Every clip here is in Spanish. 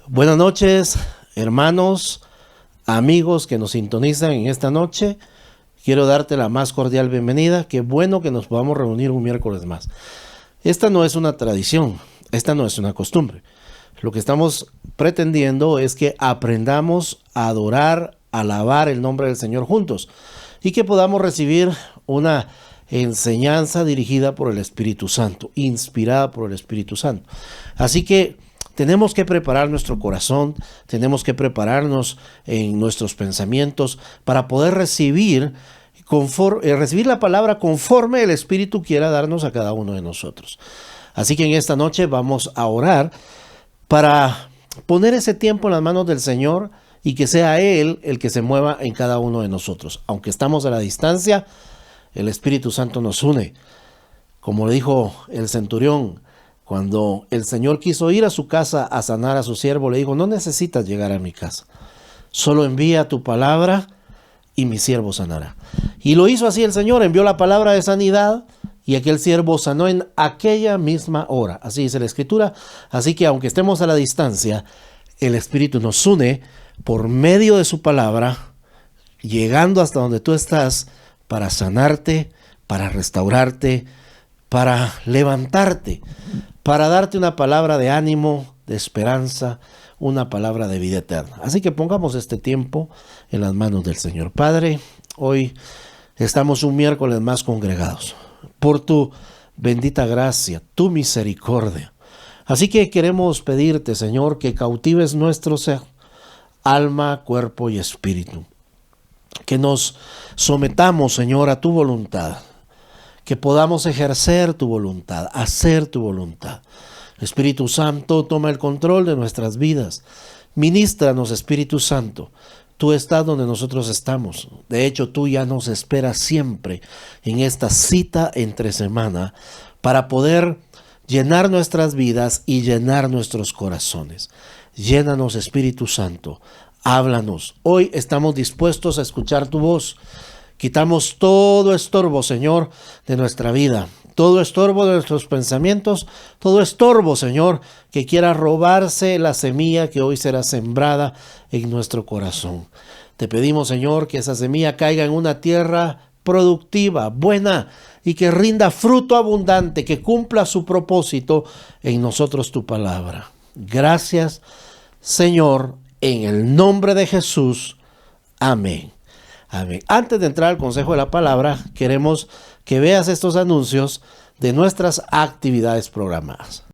Buenas noches, hermanos, amigos que nos sintonizan en esta noche. Quiero darte la más cordial bienvenida. Qué bueno que nos podamos reunir un miércoles más. Esta no es una tradición, esta no es una costumbre. Lo que estamos pretendiendo es que aprendamos a adorar, a alabar el nombre del Señor juntos y que podamos recibir una enseñanza dirigida por el Espíritu Santo, inspirada por el Espíritu Santo. Así que tenemos que preparar nuestro corazón, tenemos que prepararnos en nuestros pensamientos para poder recibir la palabra conforme el Espíritu quiera darnos a cada uno de nosotros. Así que en esta noche vamos a orar para poner ese tiempo en las manos del Señor y que sea Él el que se mueva en cada uno de nosotros. Aunque estamos a la distancia, el Espíritu Santo nos une. Como le dijo el centurión, cuando el Señor quiso ir a su casa a sanar a su siervo, le dijo: no necesitas llegar a mi casa, solo envía tu palabra y mi siervo sanará. Y lo hizo así el Señor, envió la palabra de sanidad y aquel siervo sanó en aquella misma hora. Así dice la Escritura. Así que aunque estemos a la distancia, el Espíritu nos une por medio de su palabra, llegando hasta donde tú estás para sanarte, para restaurarte, para levantarte, para darte una palabra de ánimo, de esperanza, una palabra de vida eterna. Así que pongamos este tiempo en las manos del Señor. Padre, hoy estamos un miércoles más congregados por tu bendita gracia, tu misericordia. Así que queremos pedirte, Señor, que cautives nuestro ser, alma, cuerpo y espíritu. Que nos sometamos, Señor, a tu voluntad. Que podamos ejercer tu voluntad, hacer tu voluntad. Espíritu Santo, toma el control de nuestras vidas. Ministranos, Espíritu Santo. Tú estás donde nosotros estamos. De hecho, tú ya nos esperas siempre en esta cita entre semana para poder llenar nuestras vidas y llenar nuestros corazones. Llénanos, Espíritu Santo. Háblanos. Hoy estamos dispuestos a escuchar tu voz. Quitamos todo estorbo, Señor, de nuestra vida, todo estorbo de nuestros pensamientos, todo estorbo, Señor, que quiera robarse la semilla que hoy será sembrada en nuestro corazón. Te pedimos, Señor, que esa semilla caiga en una tierra productiva, buena, y que rinda fruto abundante, que cumpla su propósito en nosotros tu palabra. Gracias, Señor, en el nombre de Jesús. Amén. Amén. Antes de entrar al consejo de la palabra, queremos que veas estos anuncios de nuestras actividades programadas.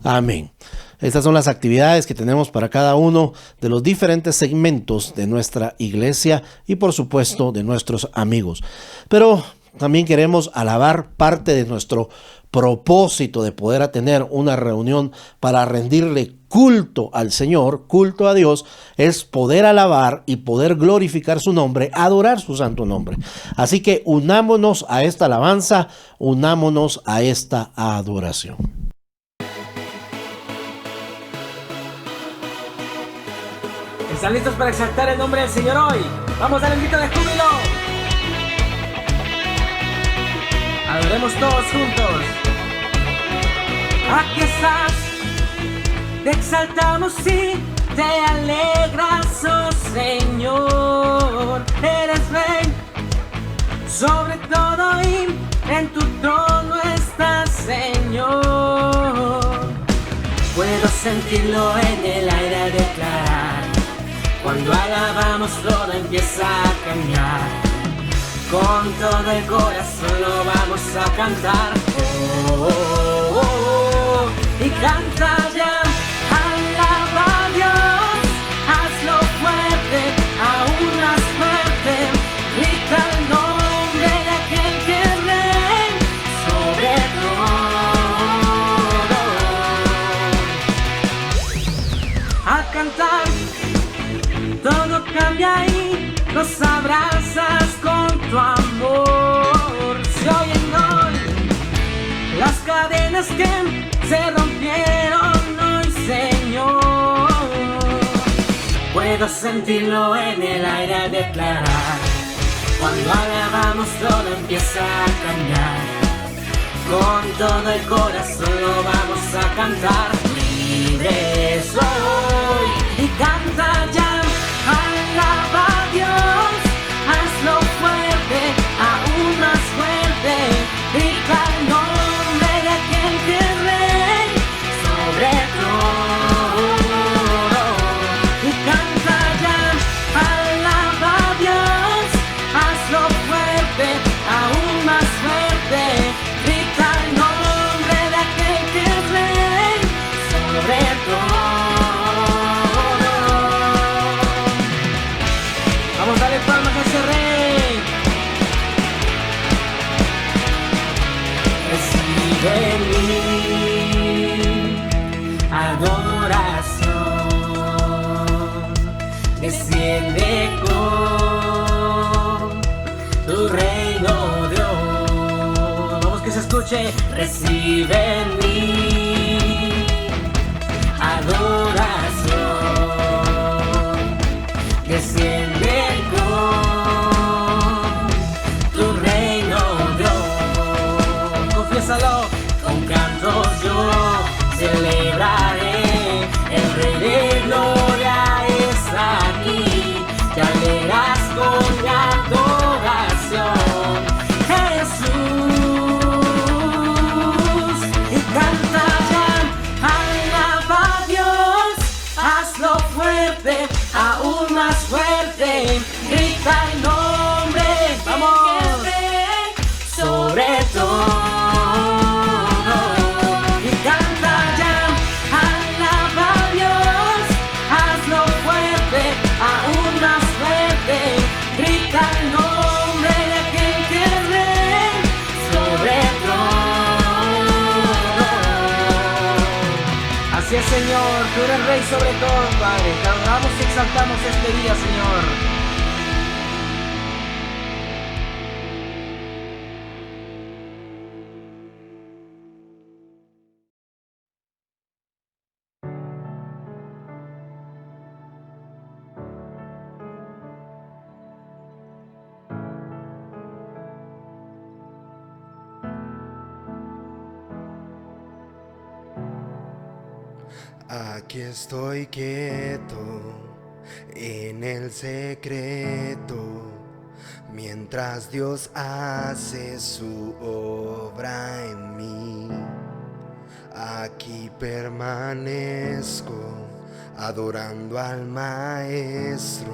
Amén. Estas son las actividades que tenemos para cada uno de los diferentes segmentos de nuestra iglesia y por supuesto de nuestros amigos. Pero también queremos alabar parte de nuestro propósito de poder tener una reunión para rendirle culto al Señor, culto a Dios, es poder alabar y poder glorificar su nombre, adorar su santo nombre. Así que unámonos a esta alabanza, unámonos a esta adoración. ¿Están listos para exaltar el nombre del Señor hoy? Vamos a dar un grito de júbilo. Adoremos todos juntos. Aquí estás, Te exaltamos y te alegras, oh Señor. Eres Rey sobre todo y en tu trono estás, Señor. Puedo sentirlo en el aire declarar. Cuando alabamos todo empieza a cambiar. Con todo el corazón lo vamos a cantar. Oh, oh, oh, oh. Y canta ya. Alaba a Dios, hazlo fuerte, aún más fuerte. Grita el nombre de aquel que es Rey sobre todo. Al cantar todo cambia y nos abrazas con tu amor. Se oyen hoy las cadenas que se rompieron hoy, Señor. Puedo sentirlo en el aire declarar. Cuando alabamos todo empieza a cambiar. Con todo el corazón lo vamos a cantar. Libre soy y canta ya. Alaba a Dios, hazlo fuerte, aún más fuerte. Grita el nombre de aquel que es Rey sobre todo. Y canta ya. Alaba a Dios, hazlo fuerte, aún más fuerte. Grita el nombre de aquel que es Rey sobre todo. Vamos a darle palmas a ese Rey. Recibe mi adoración. Desciende con tu reino, Dios. Vamos que se escuche. Recibe mi adoración. Desciende con tu reino, Dios. Confiésalo. Con cantos yo celebraré. El Rey de gloria está aquí. Te alegras con la adoración, Jesús. Y canta ya. Alaba a Dios, hazlo fuerte, aún más fuerte. Grita el nombre, vamos, sobre todo. Y canta ya. Alaba a Dios, hazlo fuerte, aún más fuerte. Grita el nombre de aquel que es Rey sobre todo. Así es, Señor, tú eres Rey sobre todo, Padre. Te adoramos y exaltamos este día, Señor. Aquí estoy quieto en el secreto, mientras Dios hace su obra en mí. Aquí permanezco adorando al Maestro.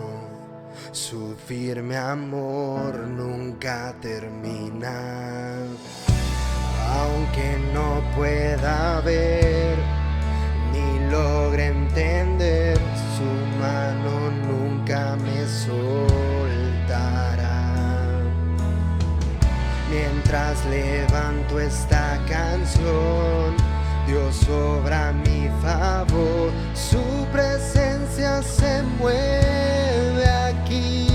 Su firme amor nunca termina. Aunque no pueda ver ni logre entender, su mano nunca me soltará. Mientras levanto esta canción, Dios obra a mi favor. Su presencia se mueve aquí.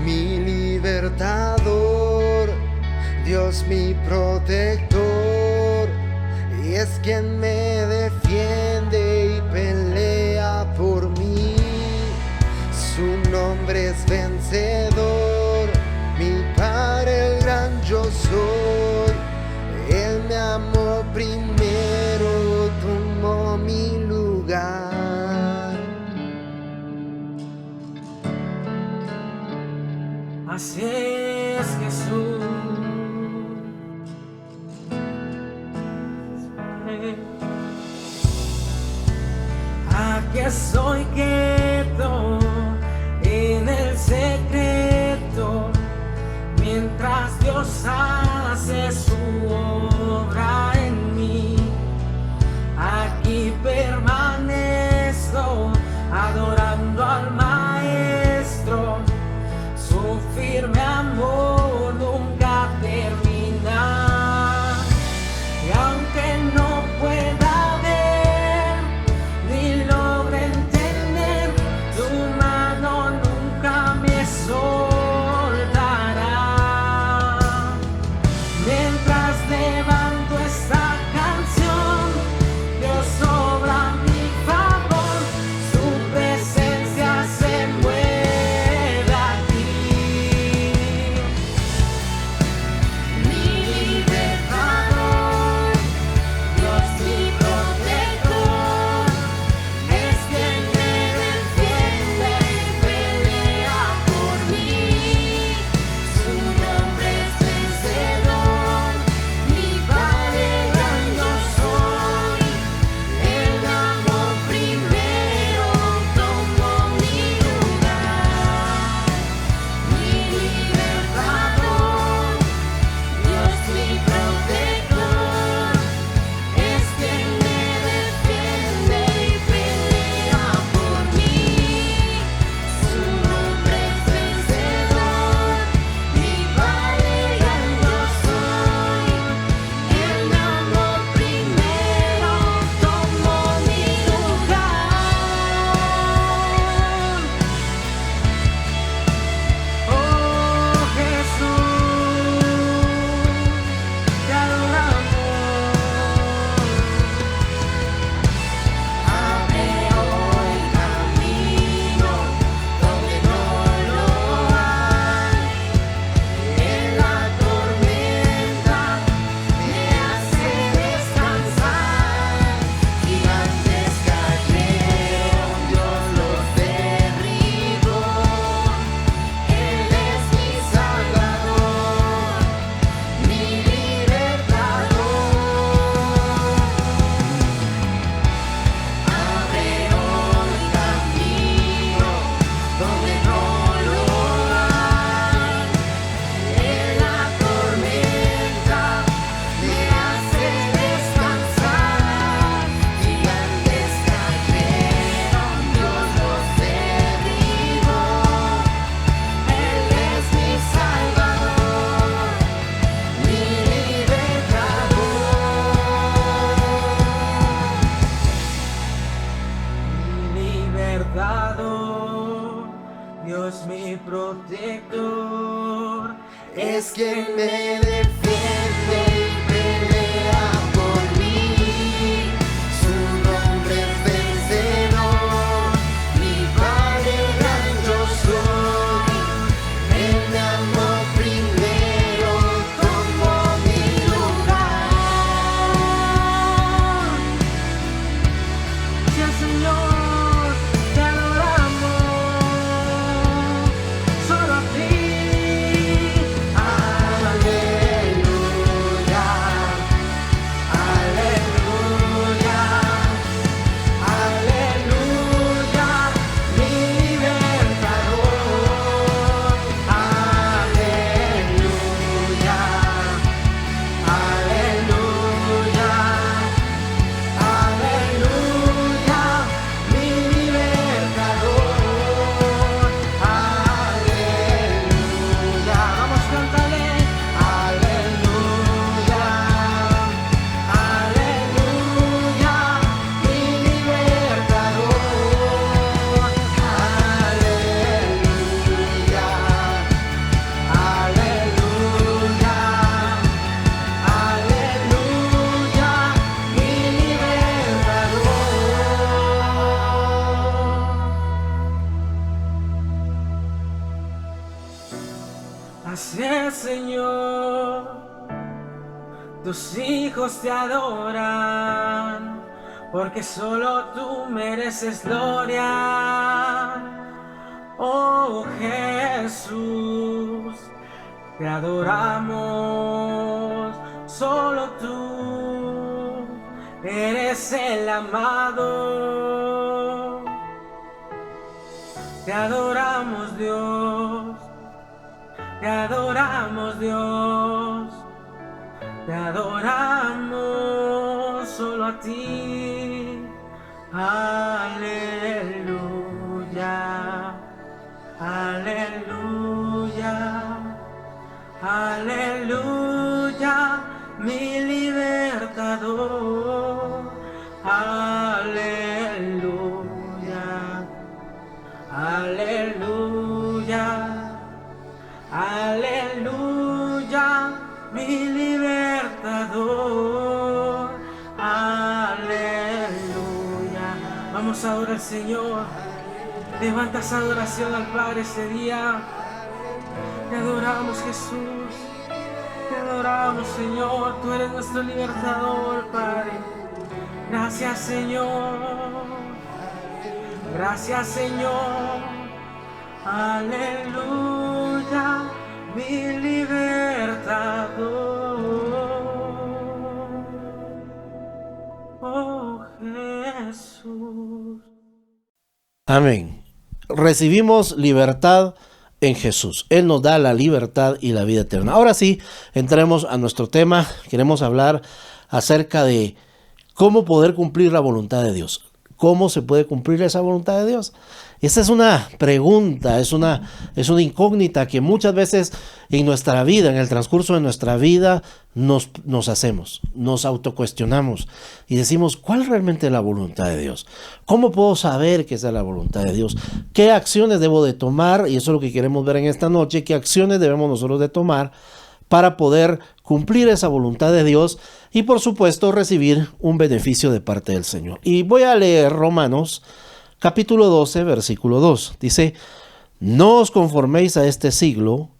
Mi libertador, Dios mi protector, y es quien me defiende y pelea por mí. Su nombre es vencedor, mi Padre el gran yo soy. Él me amó primero soy quieto en el secreto, mientras Dios hace su obra en mí. Aquí permanezco adorando al Maestro, su firme amor nunca termina. Y aunque no pueda ver ni logre entender, tu mano nunca me soltará. Mientras levanto esta canción, Dios obra a mi favor, su presencia se mueve aquí. Mi libertador, Dios mi protector, es quien me defiende y pelea por mí. Su nombre es vencedor, mi Padre yo soy. El amor primero tomó mi lugar. Mi libertador, Dios mi protector, es quien me defiende y pelea por mí. Su nombre es vencedor, mi Padre yo soy. El amor primero tomó mi lugar. Oh Jesús, te adoramos. Abre hoy camino donde no lo hay. En la tormenta me hace descansar. Gigantes cayeron, Dios los derribó. Él es mi Salvador, mi libertador. Abre hoy camino donde no lo hay. En la tormenta me hace descansar. Gigantes cayeron, Dios los derribó. Él es mi Salvador, mi libertador, Dios mi protector, es quien me defiende y pelea por mí. Su nombre es vencedor, mi Padre yo soy. Él me amó primero, tomó mi lugar. Sí, Señor, te adoramos, solo a ti. Aleluya, aleluya, aleluya, mi libertador. Aleluya, aleluya, aleluya, mi libertador. Aleluya, vamos, cántale. Aleluya, aleluya, mi libertador. Aleluya, aleluya, aleluya, mi libertador. Así es, Señor, tus hijos te adoran, porque solo tú mereces gloria. Oh Jesús, te adoramos, solo tú eres el amado. Te adoramos, Dios. Te adoramos, Dios. Te adoramos solo a ti. Aleluya. Aleluya. Aleluya. Mi libertador. Aleluya. Aleluya, aleluya, mi libertador, aleluya. Vamos a adorar al Señor. Levanta esa adoración al Padre ese día. Te adoramos, Jesús. Te adoramos, Señor. Tú eres nuestro libertador, Padre. Gracias, Señor. Gracias, Señor. Aleluya, mi libertador. Oh, Jesús. Amén. Recibimos libertad en Jesús. Él nos da la libertad y la vida eterna. Ahora sí, entremos a nuestro tema. Queremos hablar acerca de cómo poder cumplir la voluntad de Dios. ¿Cómo se puede cumplir esa voluntad de Dios? Esa es una pregunta, es una incógnita que muchas veces en nuestra vida, en el transcurso de nuestra vida, nos hacemos, nos autocuestionamos y decimos, ¿cuál realmente es la voluntad de Dios? ¿Cómo puedo saber que esa es la voluntad de Dios? ¿Qué acciones debo de tomar? Y eso es lo que queremos ver en esta noche. ¿Qué acciones debemos nosotros de tomar para poder cumplir esa voluntad de Dios y por supuesto recibir un beneficio de parte del Señor? Y voy a leer Romanos capítulo 12, versículo 2. Dice, no os conforméis a este siglo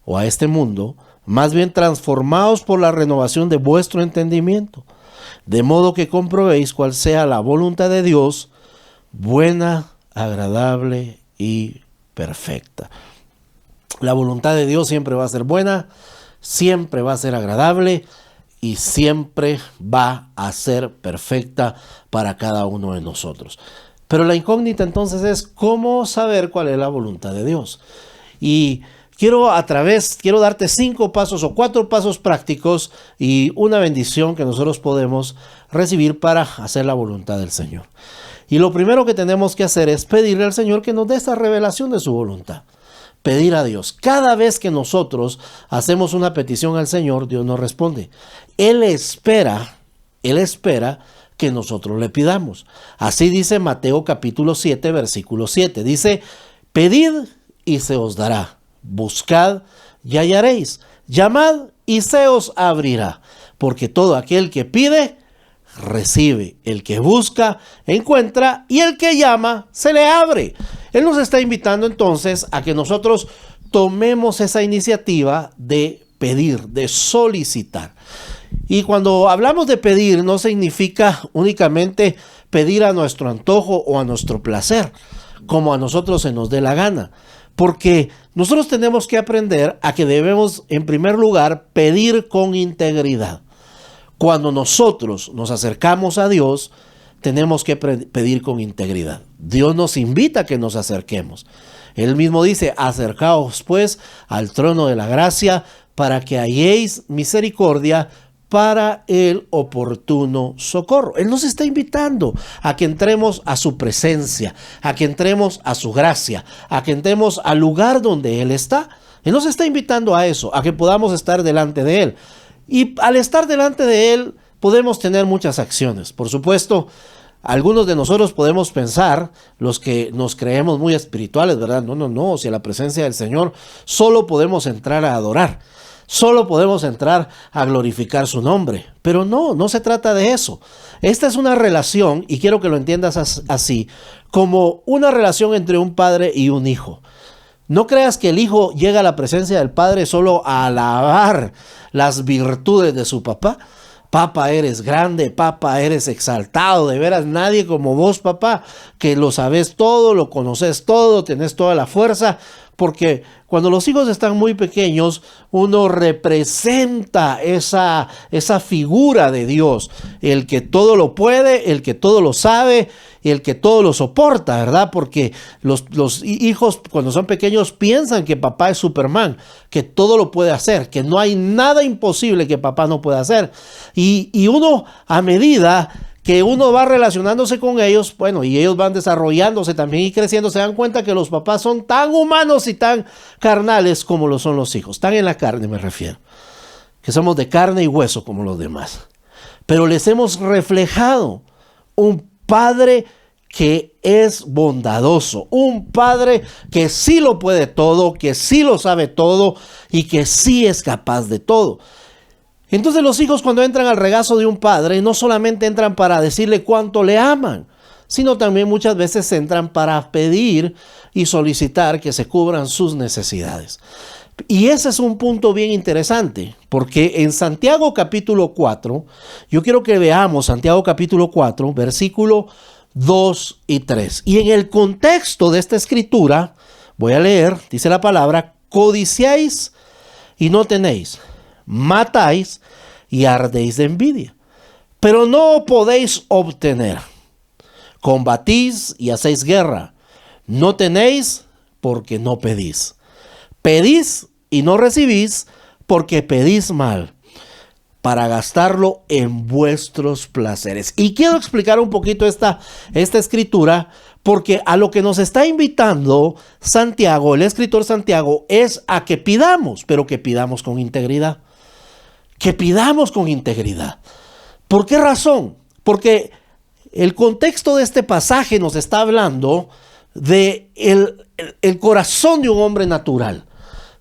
o a este mundo, más bien transformaos por la renovación de vuestro entendimiento, de modo que comprobéis cuál sea la voluntad de Dios, buena, agradable y perfecta. La voluntad de Dios siempre va a ser buena, siempre va a ser agradable y siempre va a ser perfecta para cada uno de nosotros. Pero la incógnita entonces es cómo saber cuál es la voluntad de Dios. Y quiero darte 5 pasos o 4 pasos prácticos y una bendición que nosotros podemos recibir para hacer la voluntad del Señor. Y lo primero que tenemos que hacer es pedirle al Señor que nos dé esa revelación de su voluntad. Pedir a Dios. Cada vez que nosotros hacemos una petición al Señor, Dios nos responde. Él espera que nosotros le pidamos. Así dice Mateo capítulo 7, versículo 7. Dice, pedid y se os dará. Buscad y hallaréis. Llamad y se os abrirá. Porque todo aquel que pide, recibe. El que busca, encuentra. Y el que llama, se le abre. Él nos está invitando entonces a que nosotros tomemos esa iniciativa de pedir, de solicitar. Y cuando hablamos de pedir, no significa únicamente pedir a nuestro antojo o a nuestro placer, como a nosotros se nos dé la gana. Porque nosotros tenemos que aprender a que debemos, en primer lugar, pedir con integridad. Cuando nosotros nos acercamos a Dios, tenemos que pedir con integridad. Dios nos invita a que nos acerquemos. Él mismo dice, acercaos pues al trono de la gracia para que halléis misericordia para el oportuno socorro. Él nos está invitando a que entremos a su presencia, a que entremos a su gracia, a que entremos al lugar donde Él está. Él nos está invitando a eso, a que podamos estar delante de Él. Y al estar delante de Él, podemos tener muchas acciones. Por supuesto, algunos de nosotros podemos pensar, los que nos creemos muy espirituales, ¿verdad? No, si a la presencia del Señor solo podemos entrar a adorar, solo podemos entrar a glorificar su nombre. Pero no se trata de eso. Esta es una relación, y quiero que lo entiendas así, como una relación entre un padre y un hijo. No creas que el hijo llega a la presencia del padre solo a alabar las virtudes de su papá. Papá, eres grande, papá, eres exaltado, de veras nadie como vos, papá, que lo sabes todo, lo conoces todo, tenés toda la fuerza. porque cuando los hijos están muy pequeños, uno representa esa figura de Dios, el que todo lo puede, el que todo lo sabe, el que todo lo soporta, ¿verdad? Porque los hijos cuando son pequeños piensan que papá es Superman, que todo lo puede hacer, que no hay nada imposible que papá no pueda hacer. Y uno, a medida que uno va relacionándose con ellos, bueno, y ellos van desarrollándose también y creciendo, se dan cuenta que los papás son tan humanos y tan carnales como lo son los hijos, tan en la carne me refiero, que somos de carne y hueso como los demás. Pero les hemos reflejado un Padre que es bondadoso, un Padre que sí lo puede todo, que sí lo sabe todo y que sí es capaz de todo. Entonces los hijos, cuando entran al regazo de un padre, no solamente entran para decirle cuánto le aman, sino también muchas veces entran para pedir y solicitar que se cubran sus necesidades. Y ese es un punto bien interesante, porque en Santiago capítulo 4, yo quiero que veamos Santiago capítulo 4, versículo 2 y 3. Y en el contexto de esta escritura, voy a leer, dice la palabra: codiciáis y no tenéis, matáis y ardéis de envidia, pero no podéis obtener. Combatís y hacéis guerra, no tenéis porque no pedís. Pedís y no recibís porque pedís mal, para gastarlo en vuestros placeres. Y quiero explicar un poquito esta escritura, porque a lo que nos está invitando Santiago, el escritor Santiago, es a que pidamos, pero que pidamos con integridad. Que pidamos con integridad. ¿Por qué razón? Porque el contexto de este pasaje nos está hablando de el corazón de un hombre natural.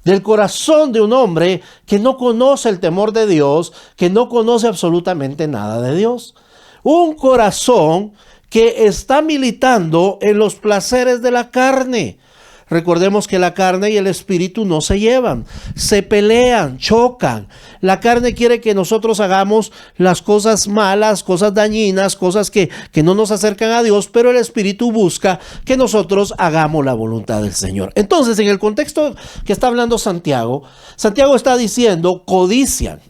Del corazón de un hombre que no conoce el temor de Dios, que no conoce absolutamente nada de Dios. Un corazón que está militando en los placeres de la carne. Recordemos que la carne y el espíritu no se llevan, se pelean, chocan. La carne quiere que nosotros hagamos las cosas malas, cosas dañinas, cosas que no nos acercan a Dios, pero el espíritu busca que nosotros hagamos la voluntad del Señor. Entonces, en el contexto que está hablando Santiago, Santiago está diciendo: codician,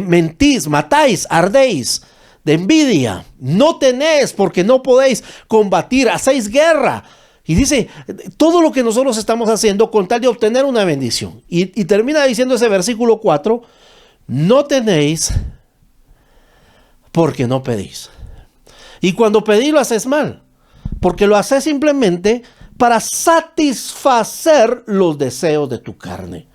mentís, matáis, ardéis de envidia, no tenéis porque no podéis combatir, hacéis guerra. Y dice, todo lo que nosotros estamos haciendo con tal de obtener una bendición. Y termina diciendo ese versículo 4, no tenéis porque no pedís. Y cuando pedís lo haces mal, porque lo haces simplemente para satisfacer los deseos de tu carne,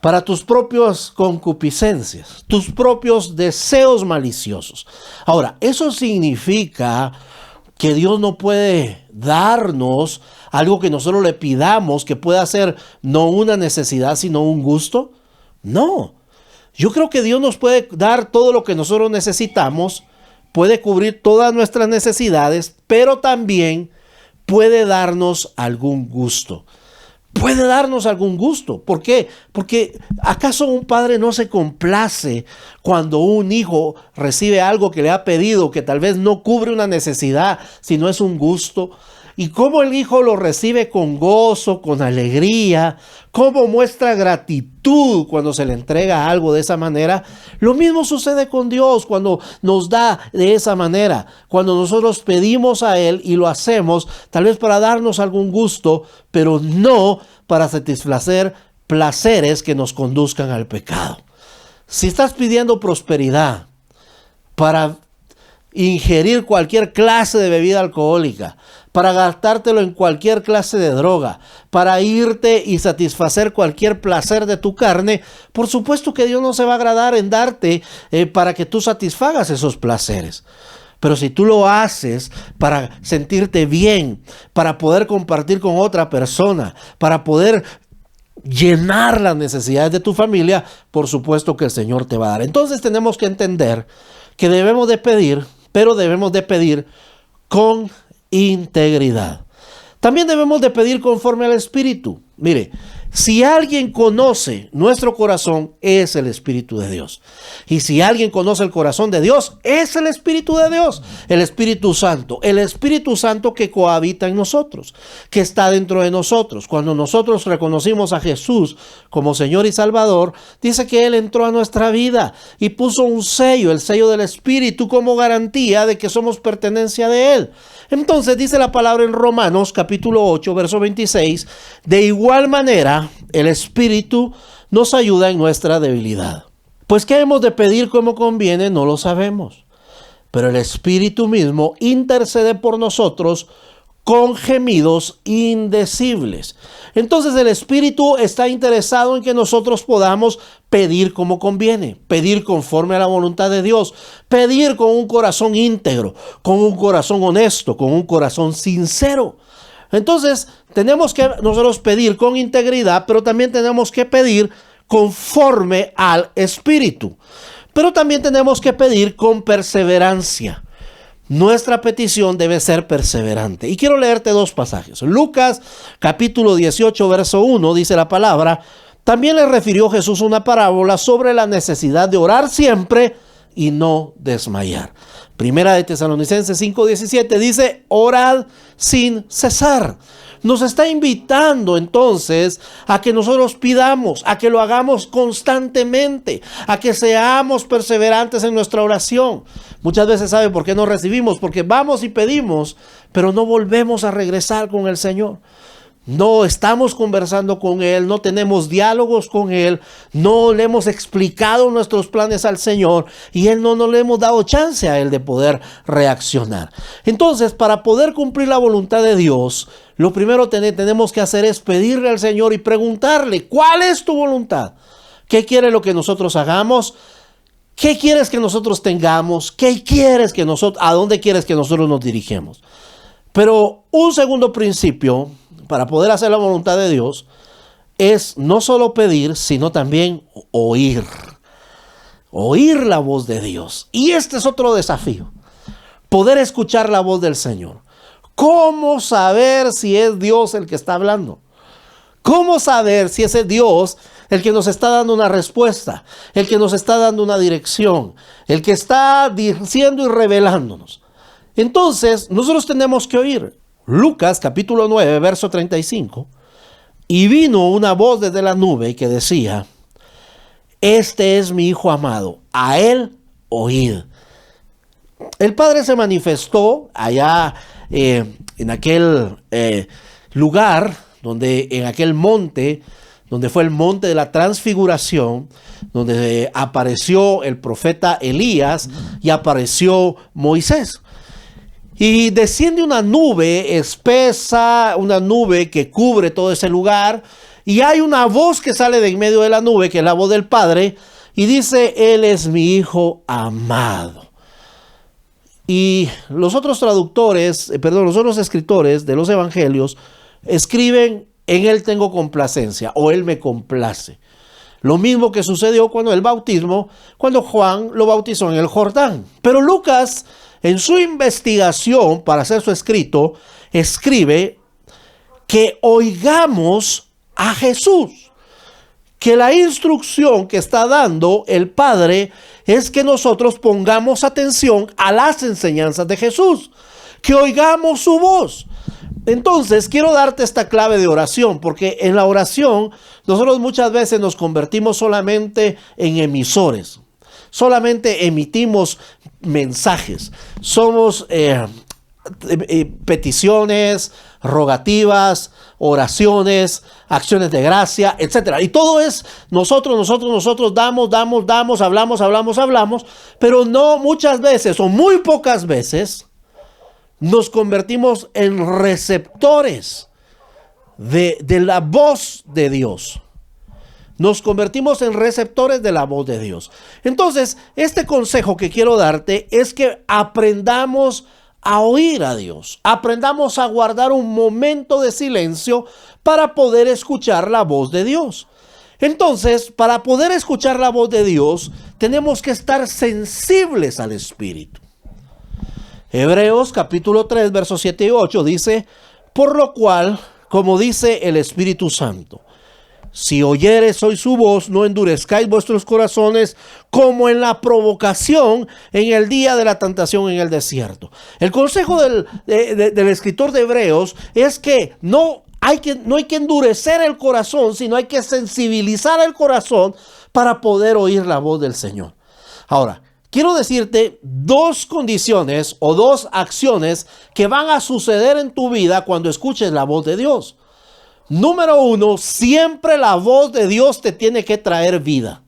para tus propias concupiscencias, tus propios deseos maliciosos. Ahora, ¿eso significa que Dios no puede darnos algo que nosotros le pidamos, que pueda ser no una necesidad, sino un gusto? No. Yo creo que Dios nos puede dar todo lo que nosotros necesitamos, puede cubrir todas nuestras necesidades, pero también puede darnos algún gusto. Puede darnos algún gusto. ¿Por qué? Porque ¿acaso un padre no se complace cuando un hijo recibe algo que le ha pedido, que tal vez no cubre una necesidad, sino es un gusto? Y cómo el hijo lo recibe con gozo, con alegría, cómo muestra gratitud cuando se le entrega algo de esa manera. Lo mismo sucede con Dios cuando nos da de esa manera, cuando nosotros pedimos a Él y lo hacemos tal vez para darnos algún gusto, pero no para satisfacer placeres que nos conduzcan al pecado. Si estás pidiendo prosperidad para ingerir cualquier clase de bebida alcohólica, para gastártelo en cualquier clase de droga, para irte y satisfacer cualquier placer de tu carne, por supuesto que Dios no se va a agradar en darte para que tú satisfagas esos placeres. Pero si tú lo haces para sentirte bien, para poder compartir con otra persona, para poder llenar las necesidades de tu familia, por supuesto que el Señor te va a dar. Entonces tenemos que entender que debemos de pedir, pero debemos de pedir con integridad. También debemos de pedir conforme al Espíritu. Mire, Si alguien conoce nuestro corazón, es el Espíritu de Dios. Y si alguien conoce el corazón de Dios, es el Espíritu de Dios, el Espíritu Santo que cohabita en nosotros, que está dentro de nosotros. Cuando nosotros reconocimos a Jesús como Señor y Salvador, dice que Él entró a nuestra vida y puso un sello, el sello del Espíritu, como garantía de que somos pertenencia de Él. Entonces dice la palabra en Romanos capítulo 8, verso 26, de igual manera el Espíritu nos ayuda en nuestra debilidad. Pues qué hemos de pedir como conviene, no lo sabemos. Pero el Espíritu mismo intercede por nosotros con gemidos indecibles. Entonces el Espíritu está interesado en que nosotros podamos pedir como conviene, pedir conforme a la voluntad de Dios, pedir con un corazón íntegro, con un corazón honesto, con un corazón sincero. Entonces tenemos que nosotros pedir con integridad, pero también tenemos que pedir conforme al Espíritu. Pero también tenemos que pedir con perseverancia. Nuestra petición debe ser perseverante. Y quiero leerte dos pasajes. Lucas capítulo 18, verso 1, dice la palabra: también le refirió Jesús una parábola sobre la necesidad de orar siempre y no desmayar. Primera de Tesalonicenses 5:17 dice: orad sin cesar. Nos está invitando entonces a que nosotros pidamos, a que lo hagamos constantemente, a que seamos perseverantes en nuestra oración. Muchas veces, ¿sabe por qué no recibimos? Porque vamos y pedimos, pero no volvemos a regresar con el Señor. No estamos conversando con Él, no tenemos diálogos con Él, no le hemos explicado nuestros planes al Señor y Él no le hemos dado chance a Él de poder reaccionar. Entonces, para poder cumplir la voluntad de Dios, lo primero que tenemos que hacer es pedirle al Señor y preguntarle: ¿cuál es tu voluntad? ¿Qué quiere lo que nosotros hagamos? ¿Qué quieres que nosotros tengamos? ¿Qué quieres que nosotros, a dónde quieres que nosotros nos dirigemos? Pero un segundo principio para poder hacer la voluntad de Dios es no solo pedir, sino también oír. Oír la voz de Dios. Y este es otro desafío: poder escuchar la voz del Señor. ¿Cómo saber si es Dios el que está hablando? ¿Cómo saber si ese Dios el que nos está dando una respuesta, el que nos está dando una dirección, el que está diciendo y revelándonos? Entonces, nosotros tenemos que oír. Lucas capítulo 9, verso 35. Y vino una voz desde la nube que decía: este es mi Hijo amado, a él oíd. El Padre se manifestó allá en aquel lugar, en aquel monte, donde fue el monte de la transfiguración, donde apareció el profeta Elías y apareció Moisés. Y desciende una nube espesa, una nube que cubre todo ese lugar, y hay una voz que sale de en medio de la nube, que es la voz del Padre, y dice: él es mi Hijo amado. Y los otros los otros escritores de los evangelios escriben: en él tengo complacencia, o él me complace. Lo mismo que sucedió cuando cuando Juan lo bautizó en el Jordán. Pero Lucas, en su investigación para hacer su escrito, escribe que oigamos a Jesús, que la instrucción que está dando el Padre es que nosotros pongamos atención a las enseñanzas de Jesús, que oigamos su voz. Entonces, quiero darte esta clave de oración, porque en la oración nosotros muchas veces nos convertimos solamente en emisores. Solamente emitimos mensajes. Somos peticiones, rogativas, oraciones, acciones de gracia, etc. Y todo es nosotros damos, hablamos, pero no muchas veces o muy pocas veces nos convertimos en receptores de la voz de Dios. Nos convertimos en receptores de la voz de Dios. Entonces, este consejo que quiero darte es que aprendamos a oír a Dios. Aprendamos a guardar un momento de silencio para poder escuchar la voz de Dios. Entonces, para poder escuchar la voz de Dios, tenemos que estar sensibles al Espíritu. Hebreos capítulo 3, versos 7 y 8 dice: por lo cual, como dice el Espíritu Santo, si oyereis hoy su voz, no endurezcáis vuestros corazones como en la provocación en el día de la tentación en el desierto. El consejo del escritor de Hebreos es que no hay que endurecer el corazón, sino hay que sensibilizar el corazón para poder oír la voz del Señor. Ahora, quiero decirte dos condiciones o dos acciones que van a suceder en tu vida cuando escuches la voz de Dios. Número uno, siempre la voz de Dios te tiene que traer vida.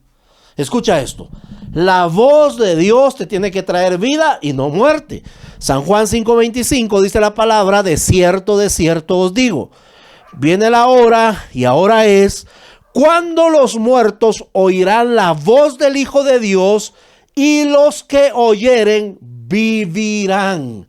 Escucha esto. La voz de Dios te tiene que traer vida y no muerte. San Juan 5:25 dice la palabra: de cierto os digo, viene la hora y ahora es, cuando los muertos oirán la voz del Hijo de Dios, y los que oyeren vivirán.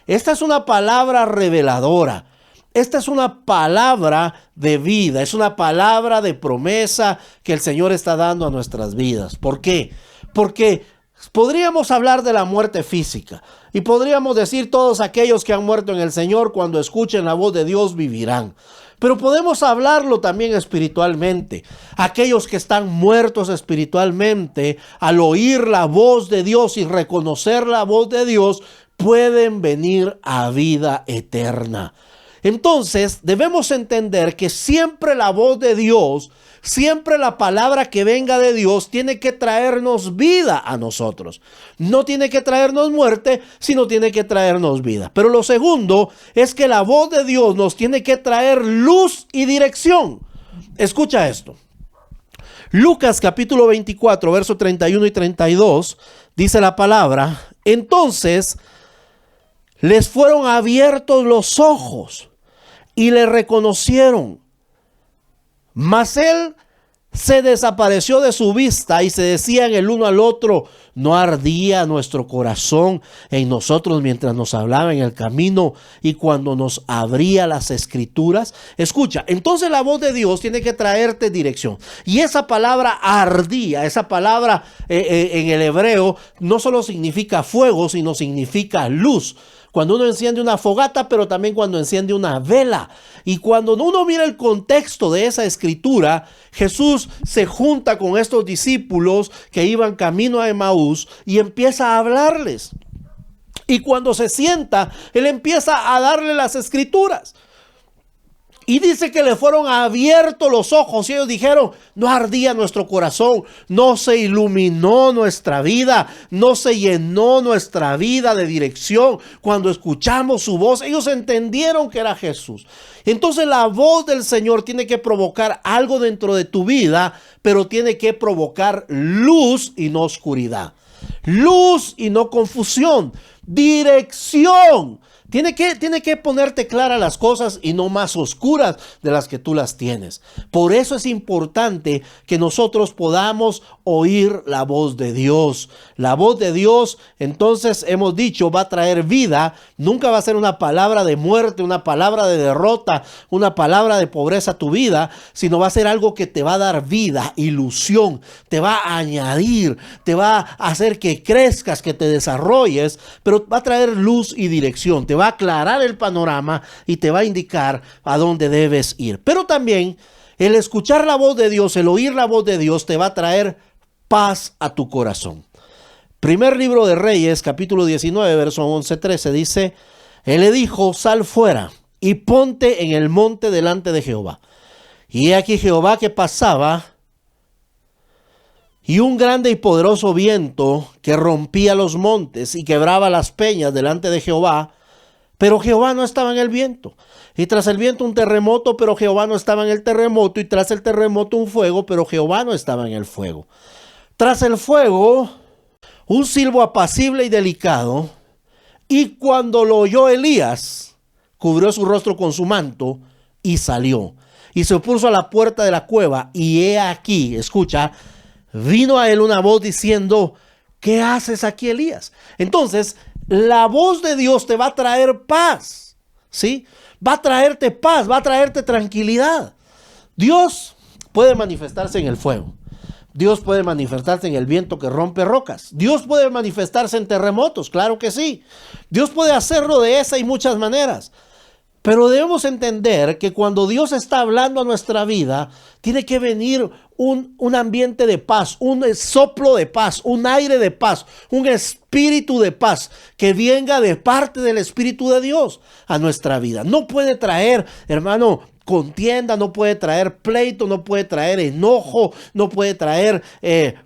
Esta es una palabra reveladora. Esta es una palabra de vida, es una palabra de promesa que el Señor está dando a nuestras vidas. ¿Por qué? Porque podríamos hablar de la muerte física y podríamos decir todos aquellos que han muerto en el Señor, cuando escuchen la voz de Dios vivirán. Pero podemos hablarlo también espiritualmente. Aquellos que están muertos espiritualmente, al oír la voz de Dios y reconocer la voz de Dios, pueden venir a vida eterna. Entonces debemos entender que siempre la voz de Dios, siempre la palabra que venga de Dios tiene que traernos vida a nosotros. No tiene que traernos muerte, sino tiene que traernos vida. Pero lo segundo es que la voz de Dios nos tiene que traer luz y dirección. Escucha esto. Lucas capítulo 24, versos 31 y 32, dice la palabra: entonces les fueron abiertos los ojos y le reconocieron, mas él se desapareció de su vista, y se decían el uno al otro: ¿no ardía nuestro corazón en nosotros mientras nos hablaba en el camino y cuando nos abría las escrituras? Escucha, entonces la voz de Dios tiene que traerte dirección. Y esa palabra ardía, esa palabra en el hebreo no solo significa fuego, sino significa luz. Cuando uno enciende una fogata, pero también cuando enciende una vela. Y cuando uno mira el contexto de esa escritura, Jesús se junta con estos discípulos que iban camino a Emaús y empieza a hablarles. Y cuando se sienta, él empieza a darle las escrituras. Y dice que le fueron abiertos los ojos y ellos dijeron: no ardía nuestro corazón, no se iluminó nuestra vida, no se llenó nuestra vida de dirección cuando escuchamos su voz. Ellos entendieron que era Jesús. Entonces la voz del Señor tiene que provocar algo dentro de tu vida, pero tiene que provocar luz y no oscuridad. Luz y no confusión. Dirección. Tiene que ponerte claras las cosas y no más oscuras de las que tú las tienes. Por eso es importante que nosotros podamos oír la voz de Dios. La voz de Dios, entonces hemos dicho, va a traer vida. Nunca va a ser una palabra de muerte, una palabra de derrota, una palabra de pobreza a tu vida, sino va a ser algo que te va a dar vida, ilusión, te va a añadir, te va a hacer que crezcas, que te desarrolles, pero va a traer luz y dirección, te va a aclarar el panorama y te va a indicar a dónde debes ir. Pero también el escuchar la voz de Dios, el oír la voz de Dios, te va a traer paz a tu corazón. Primer libro de Reyes, capítulo 19, verso 11-13, dice: él le dijo: sal fuera y ponte en el monte delante de Jehová. Y he aquí Jehová que pasaba, y un grande y poderoso viento que rompía los montes y quebraba las peñas delante de Jehová. Pero Jehová no estaba en el viento. Y tras el viento un terremoto, pero Jehová no estaba en el terremoto. Y tras el terremoto un fuego, pero Jehová no estaba en el fuego. Tras el fuego, un silbo apacible y delicado. Y cuando lo oyó Elías, cubrió su rostro con su manto y salió. Y se puso a la puerta de la cueva. Y he aquí, escucha, vino a él una voz diciendo: ¿qué haces aquí, Elías? Entonces, la voz de Dios te va a traer paz, ¿sí? Va a traerte paz, va a traerte tranquilidad. Dios puede manifestarse en el fuego. Dios puede manifestarse en el viento que rompe rocas. Dios puede manifestarse en terremotos, claro que sí. Dios puede hacerlo de esa y muchas maneras. Pero debemos entender que cuando Dios está hablando a nuestra vida, tiene que venir un ambiente de paz, un soplo de paz, un aire de paz, un espíritu de paz que venga de parte del Espíritu de Dios a nuestra vida. No puede traer, hermano, contienda, no puede traer pleito, no puede traer enojo, no puede traer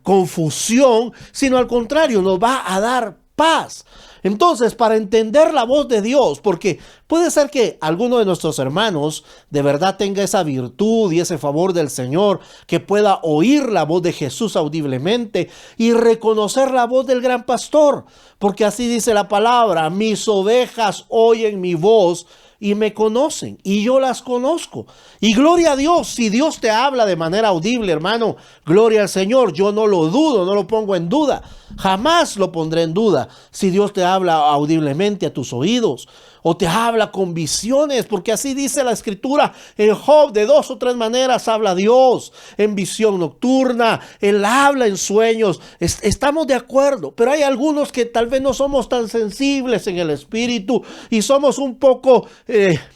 confusión, sino al contrario, nos va a dar paz. Entonces, para entender la voz de Dios, porque puede ser que alguno de nuestros hermanos de verdad tenga esa virtud y ese favor del Señor, que pueda oír la voz de Jesús audiblemente y reconocer la voz del gran pastor, porque así dice la palabra: mis ovejas oyen mi voz y me conocen, y yo las conozco. Y gloria a Dios, si Dios te habla de manera audible, hermano, gloria al Señor. Yo no lo dudo, no lo pongo en duda, jamás lo pondré en duda. Si Dios te habla audiblemente a tus oídos, o te habla con visiones, porque así dice la Escritura. En Job, de 2 o 3 maneras habla Dios: en visión nocturna, Él habla en sueños. Estamos de acuerdo, pero hay algunos que tal vez no somos tan sensibles en el espíritu y somos un poco,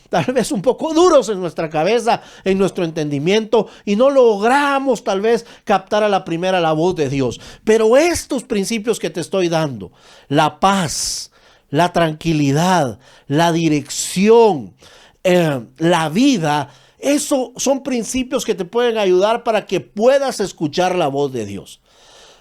tal vez un poco duros en nuestra cabeza, en nuestro entendimiento, y no logramos tal vez captar a la primera la voz de Dios. Pero estos principios que te estoy dando, la paz, la tranquilidad, la dirección, la vida, eso son principios que te pueden ayudar para que puedas escuchar la voz de Dios.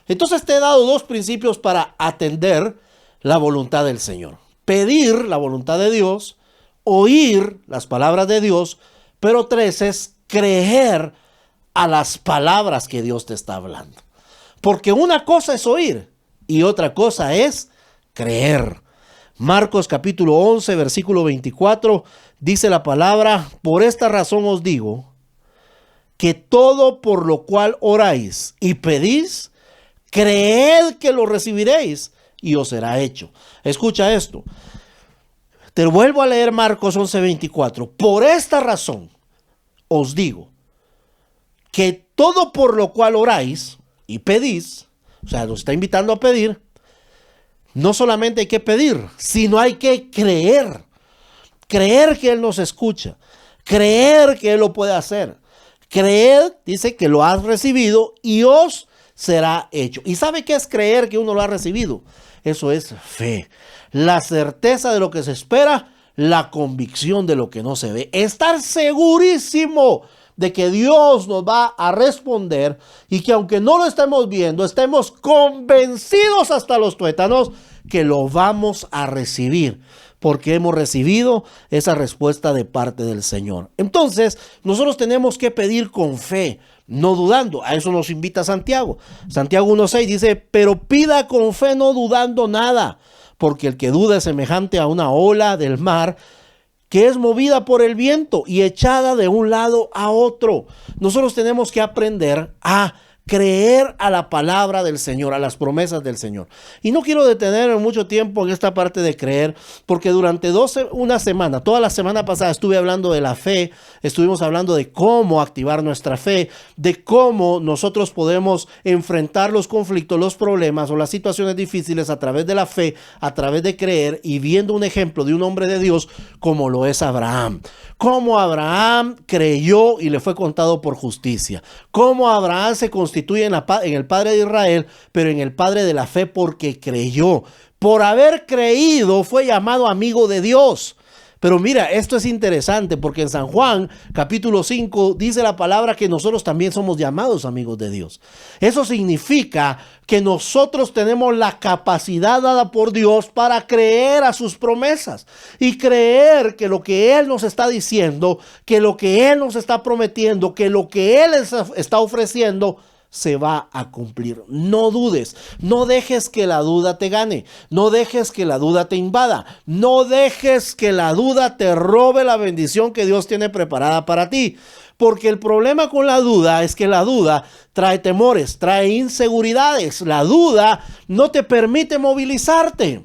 Entonces te he dado 2 principios para atender la voluntad del Señor: pedir la voluntad de Dios, oír las palabras de Dios, pero 3 es creer a las palabras que Dios te está hablando. Porque una cosa es oír y otra cosa es creer. Marcos capítulo 11, versículo 24, dice la palabra: por esta razón os digo, que todo por lo cual oráis y pedís, creed que lo recibiréis y os será hecho. Escucha esto. Te vuelvo a leer Marcos 11, 24. Por esta razón os digo, que todo por lo cual oráis y pedís, o sea, nos está invitando a pedir. No solamente hay que pedir, sino hay que creer. Creer que Él nos escucha. Creer que Él lo puede hacer. Creer, dice, que lo has recibido y os será hecho. ¿Y sabe qué es creer que uno lo ha recibido? Eso es fe. La certeza de lo que se espera, la convicción de lo que no se ve. Estar segurísimo de que Dios nos va a responder y que aunque no lo estemos viendo, estemos convencidos hasta los tuétanos que lo vamos a recibir, porque hemos recibido esa respuesta de parte del Señor. Entonces, nosotros tenemos que pedir con fe, no dudando. A eso nos invita Santiago. Santiago 1:6 dice: pero pida con fe, no dudando nada, porque el que duda es semejante a una ola del mar, que es movida por el viento y echada de un lado a otro. Nosotros tenemos que aprender a creer a la palabra del Señor, a las promesas del Señor. Y no quiero detenerme mucho tiempo en esta parte de creer, porque durante una semana, toda la semana pasada estuve hablando de la fe, estuvimos hablando de cómo activar nuestra fe, de cómo nosotros podemos enfrentar los conflictos, los problemas o las situaciones difíciles a través de la fe, a través de creer, y viendo un ejemplo de un hombre de Dios como lo es Abraham. Cómo Abraham creyó y le fue contado por justicia. Cómo Abraham se constituye en el padre de Israel, pero en el padre de la fe porque creyó. Por haber creído fue llamado amigo de Dios. Pero mira, esto es interesante porque en San Juan capítulo 5 dice la palabra que nosotros también somos llamados amigos de Dios. Eso significa que nosotros tenemos la capacidad dada por Dios para creer a sus promesas y creer que lo que Él nos está diciendo, que lo que Él nos está prometiendo, que lo que Él está ofreciendo se va a cumplir. No dudes, no dejes que la duda te gane, no dejes que la duda te invada, no dejes que la duda te robe la bendición que Dios tiene preparada para ti. Porque el problema con la duda es que la duda trae temores, trae inseguridades. La duda no te permite movilizarte.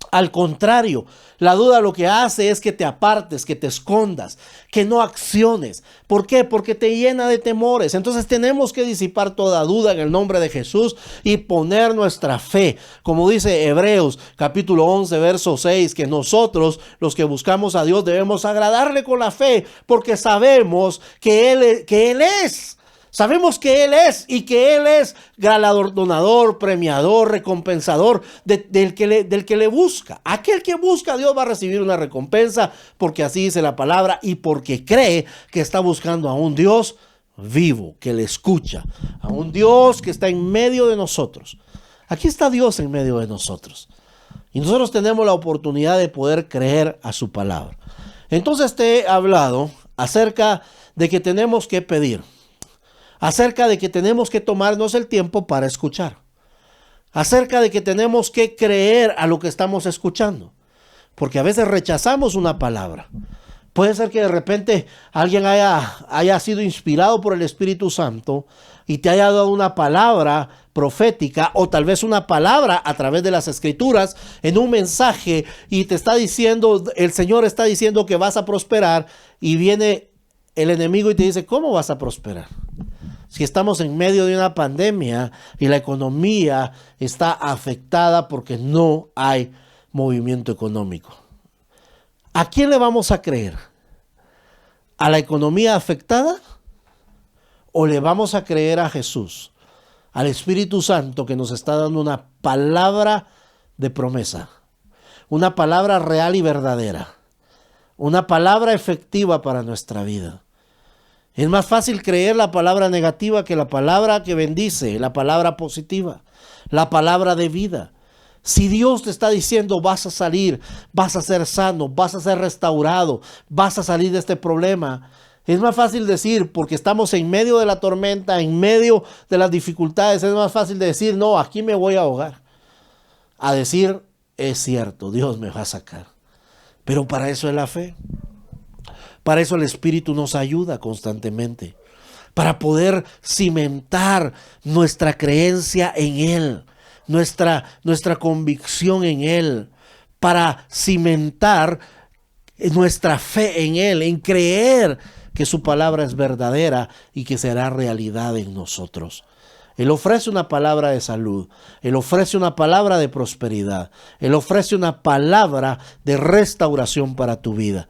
Al contrario, la duda lo que hace es que te apartes, que te escondas, que no acciones. ¿Por qué? Porque te llena de temores. Entonces tenemos que disipar toda duda en el nombre de Jesús y poner nuestra fe. Como dice Hebreos capítulo 11, verso 6, que nosotros, los que buscamos a Dios, debemos agradarle con la fe, porque sabemos que Él es. Sabemos que Él es y que Él es galardonador, premiador, recompensador del que le busca. Aquel que busca a Dios va a recibir una recompensa, porque así dice la palabra y porque cree que está buscando a un Dios vivo, que le escucha, a un Dios que está en medio de nosotros. Aquí está Dios en medio de nosotros y nosotros tenemos la oportunidad de poder creer a su palabra. Entonces te he hablado acerca de que tenemos que pedir, acerca de que tenemos que tomarnos el tiempo para escuchar, acerca de que tenemos que creer a lo que estamos escuchando, porque a veces rechazamos una palabra. Puede ser que de repente alguien haya sido inspirado por el Espíritu Santo y te haya dado una palabra profética, o tal vez una palabra a través de las Escrituras en un mensaje, y te está diciendo, el Señor está diciendo que vas a prosperar, y viene el enemigo y te dice, ¿cómo vas a prosperar? Si estamos en medio de una pandemia y la economía está afectada porque no hay movimiento económico. ¿A quién le vamos a creer? ¿A la economía afectada? ¿O le vamos a creer a Jesús, al Espíritu Santo, que nos está dando una palabra de promesa, una palabra real y verdadera, una palabra efectiva para nuestra vida? Es más fácil creer la palabra negativa que la palabra que bendice, la palabra positiva, la palabra de vida. Si Dios te está diciendo vas a salir, vas a ser sano, vas a ser restaurado, vas a salir de este problema, es más fácil decir, porque estamos en medio de la tormenta, en medio de las dificultades, es más fácil decir, no, aquí me voy a ahogar, a decir, es cierto, Dios me va a sacar. Pero para eso es la fe. Para eso el Espíritu nos ayuda constantemente, para poder cimentar nuestra creencia en Él, nuestra convicción en Él, para cimentar nuestra fe en Él, en creer que su palabra es verdadera y que será realidad en nosotros. Él ofrece una palabra de salud, Él ofrece una palabra de prosperidad, Él ofrece una palabra de restauración para tu vida.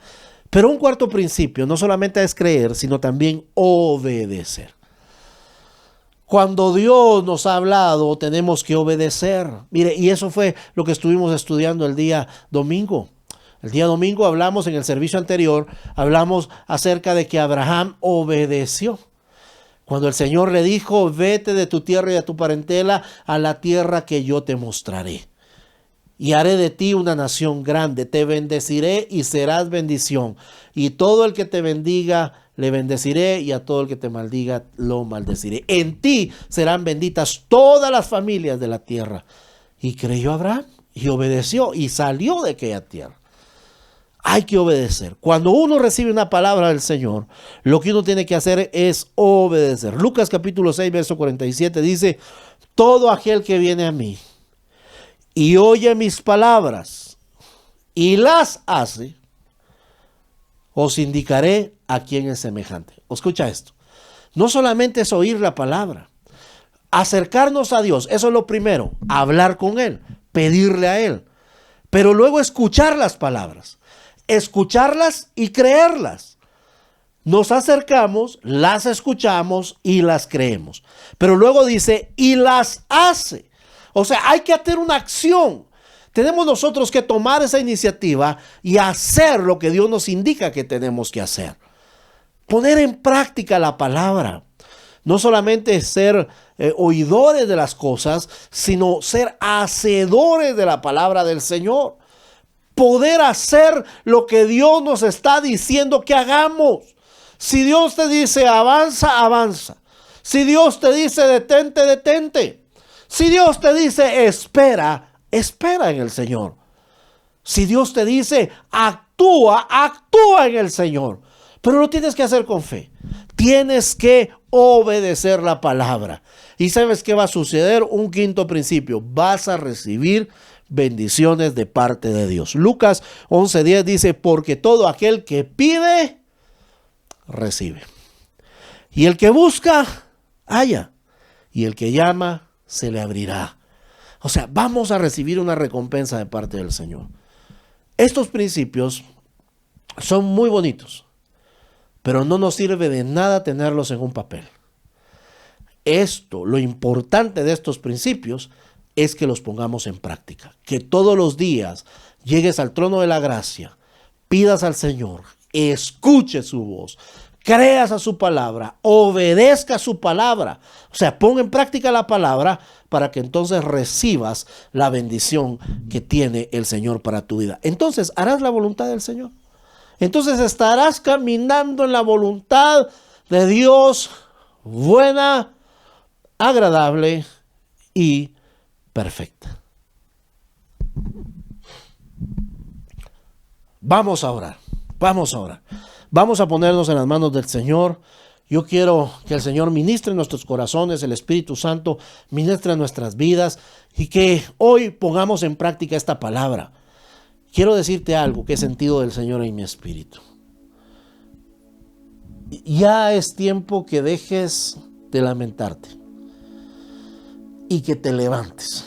Pero un cuarto principio no solamente es creer, sino también obedecer. Cuando Dios nos ha hablado, tenemos que obedecer. Mire, y eso fue lo que estuvimos estudiando el día domingo. El día domingo hablamos, en el servicio anterior, hablamos acerca de que Abraham obedeció. Cuando el Señor le dijo, vete de tu tierra y de tu parentela a la tierra que yo te mostraré. Y haré de ti una nación grande, te bendeciré y serás bendición. Y todo el que te bendiga, le bendeciré, y a todo el que te maldiga, lo maldeciré. En ti serán benditas todas las familias de la tierra. Y creyó Abraham y obedeció y salió de aquella tierra. Hay que obedecer. Cuando uno recibe una palabra del Señor, lo que uno tiene que hacer es obedecer. Lucas capítulo 6, verso 47 dice, todo aquel que viene a mí y oye mis palabras y las hace, os indicaré a quién es semejante. Escucha esto. No solamente es oír la palabra, acercarnos a Dios, eso es lo primero, hablar con Él, pedirle a Él, pero luego escuchar las palabras, escucharlas y creerlas. Nos acercamos, las escuchamos y las creemos, pero luego dice, y las hace. O sea, hay que hacer una acción. Tenemos nosotros que tomar esa iniciativa y hacer lo que Dios nos indica que tenemos que hacer. Poner en práctica la palabra. No solamente ser oidores de las cosas, sino ser hacedores de la palabra del Señor. Poder hacer lo que Dios nos está diciendo que hagamos. Si Dios te dice avanza, avanza. Si Dios te dice detente, detente. Si Dios te dice espera, espera en el Señor. Si Dios te dice actúa, actúa en el Señor. Pero lo tienes que hacer con fe. Tienes que obedecer la palabra. ¿Y sabes qué va a suceder? Un quinto principio: vas a recibir bendiciones de parte de Dios. Lucas 11:10 dice: porque todo aquel que pide, recibe. Y el que busca, halla. Y el que llama, se le abrirá. O sea, vamos a recibir una recompensa de parte del Señor. Estos principios son muy bonitos, pero no nos sirve de nada tenerlos en un papel. Lo importante de estos principios es que los pongamos en práctica. Que todos los días llegues al trono de la gracia, pidas al Señor, escuches su voz, creas a su palabra, obedezca a su palabra. O sea, pon en práctica la palabra para que entonces recibas la bendición que tiene el Señor para tu vida. Entonces harás la voluntad del Señor. Entonces estarás caminando en la voluntad de Dios, buena, agradable y perfecta. Vamos a orar, vamos a orar. Vamos a ponernos en las manos del Señor. Yo quiero que el Señor ministre en nuestros corazones, el Espíritu Santo ministre en nuestras vidas y que hoy pongamos en práctica esta palabra. Quiero decirte algo que he sentido del Señor en mi espíritu. Ya es tiempo que dejes de lamentarte y que te levantes.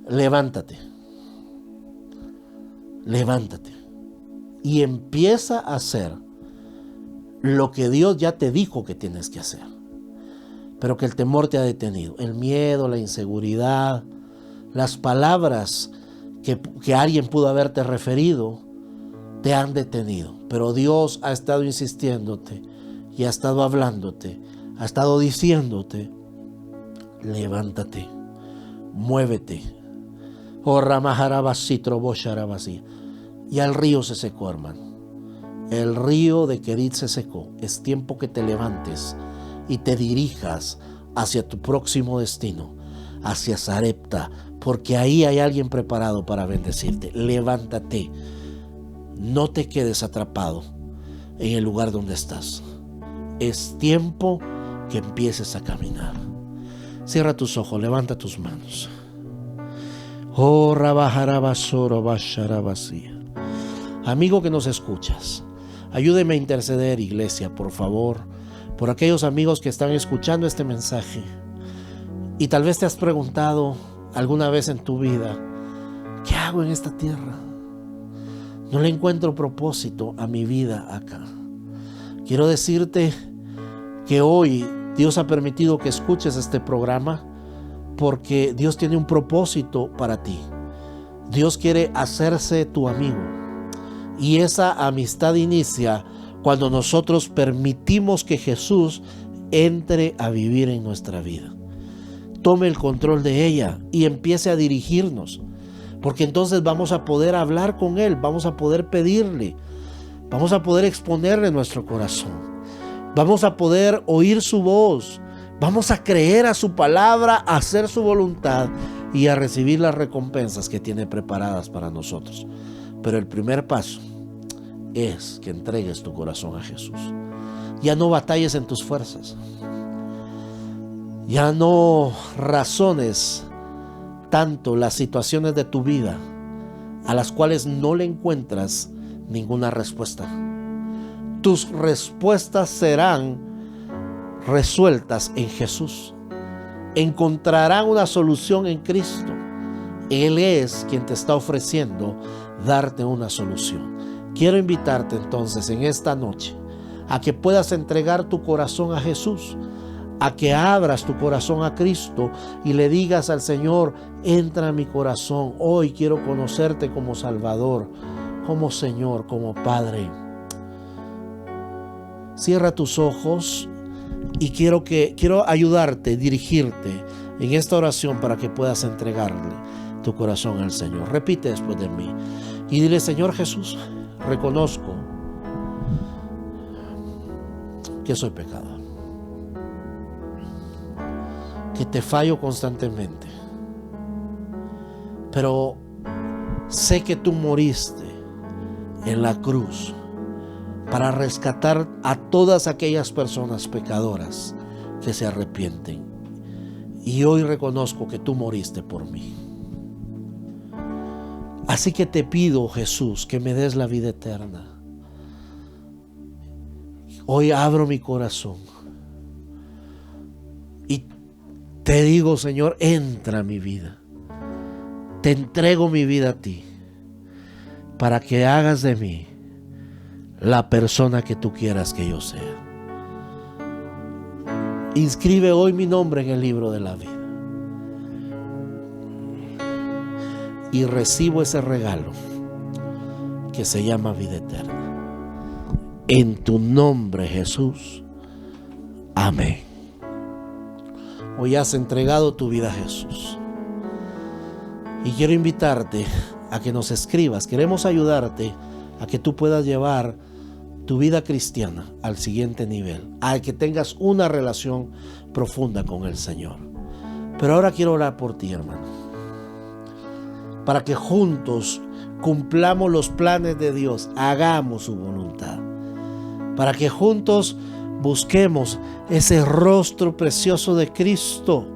Levántate. Levántate. Y empieza a hacer lo que Dios ya te dijo que tienes que hacer, pero que el temor te ha detenido. El miedo, la inseguridad, las palabras que alguien pudo haberte referido te han detenido. Pero Dios ha estado insistiéndote y ha estado hablándote, ha estado diciéndote: levántate, muévete. Oh, Ramajarabasitro Bosharabasí. Y al río se secó, hermano. El río de Kerit se secó. Es tiempo que te levantes y te dirijas hacia tu próximo destino, hacia Sarepta, porque ahí hay alguien preparado para bendecirte. Levántate. No te quedes atrapado en el lugar donde estás. Es tiempo que empieces a caminar. Cierra tus ojos, levanta tus manos. Oh, Rabajarabasoro Basharabasí. Amigo que nos escuchas, ayúdeme a interceder, iglesia, por favor, por aquellos amigos que están escuchando este mensaje. Y tal vez te has preguntado alguna vez en tu vida: ¿qué hago en esta tierra? No le encuentro propósito a mi vida acá. Quiero decirte que hoy Dios ha permitido que escuches este programa porque Dios tiene un propósito para ti. Dios quiere hacerse tu amigo. Y esa amistad inicia cuando nosotros permitimos que Jesús entre a vivir en nuestra vida. Tome el control de ella y empiece a dirigirnos. Porque entonces vamos a poder hablar con Él, vamos a poder pedirle, vamos a poder exponerle nuestro corazón. Vamos a poder oír su voz, vamos a creer a su palabra, a hacer su voluntad y a recibir las recompensas que tiene preparadas para nosotros. Pero el primer paso es que entregues tu corazón a Jesús. Ya no batalles en tus fuerzas. Ya no razones tanto las situaciones de tu vida a las cuales no le encuentras ninguna respuesta. Tus respuestas serán resueltas en Jesús. Encontrarán una solución en Cristo. Él es quien te está ofreciendo darte una solución. Quiero invitarte entonces en esta noche a que puedas entregar tu corazón a Jesús, a que abras tu corazón a Cristo y le digas al Señor: entra a mi corazón, hoy quiero conocerte como Salvador, como Señor, como Padre. Cierra tus ojos y quiero ayudarte, dirigirte en esta oración para que puedas entregarle tu corazón al Señor. Repite después de mí y dile: Señor Jesús, reconozco que soy pecador, que te fallo constantemente, pero sé que tú moriste en la cruz para rescatar a todas aquellas personas pecadoras que se arrepienten. Y hoy reconozco que tú moriste por mí. Así que te pido, Jesús, que me des la vida eterna. Hoy abro mi corazón y te digo, Señor, entra a mi vida. Te entrego mi vida a ti, para que hagas de mí la persona que tú quieras que yo sea. Inscribe hoy mi nombre en el libro de la vida. Y recibo ese regalo que se llama vida eterna. En tu nombre, Jesús. Amén. Hoy has entregado tu vida a Jesús. Y quiero invitarte a que nos escribas. Queremos ayudarte a que tú puedas llevar tu vida cristiana al siguiente nivel, a que tengas una relación profunda con el Señor. Pero ahora quiero orar por ti, hermano, para que juntos cumplamos los planes de Dios, hagamos su voluntad, para que juntos busquemos ese rostro precioso de Cristo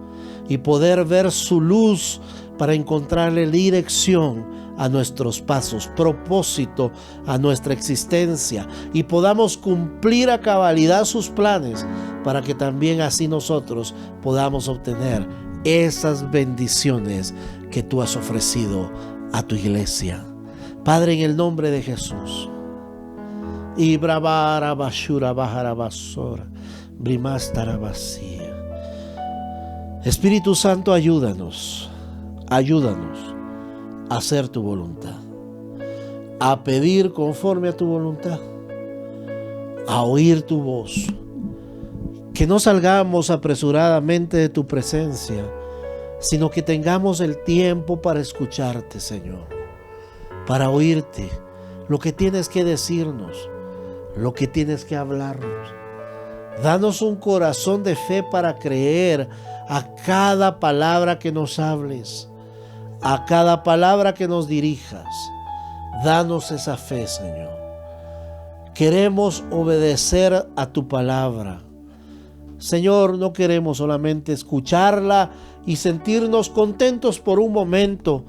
y poder ver su luz para encontrarle dirección a nuestros pasos, propósito a nuestra existencia, y podamos cumplir a cabalidad sus planes, para que también así nosotros podamos obtener esas bendiciones que tú has ofrecido a tu iglesia. Padre, en el nombre de Jesús. Espíritu Santo, ayúdanos a hacer tu voluntad, a pedir conforme a tu voluntad, a oír tu voz. Que no salgamos apresuradamente de tu presencia, sino que tengamos el tiempo para escucharte, Señor, para oírte, lo que tienes que decirnos, lo que tienes que hablarnos. Danos un corazón de fe para creer a cada palabra que nos hables, a cada palabra que nos dirijas. Danos esa fe, Señor. Queremos obedecer a tu palabra. Señor, no queremos solamente escucharla y sentirnos contentos por un momento,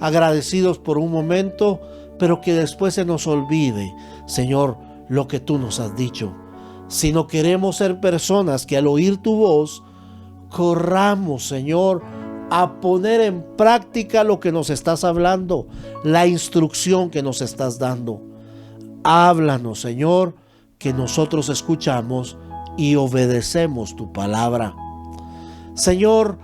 agradecidos por un momento, pero que después se nos olvide, Señor, lo que tú nos has dicho. Sino queremos ser personas que al oír tu voz, corramos, Señor, a poner en práctica lo que nos estás hablando, la instrucción que nos estás dando. Háblanos, Señor, que nosotros escuchamos y obedecemos tu palabra. Señor,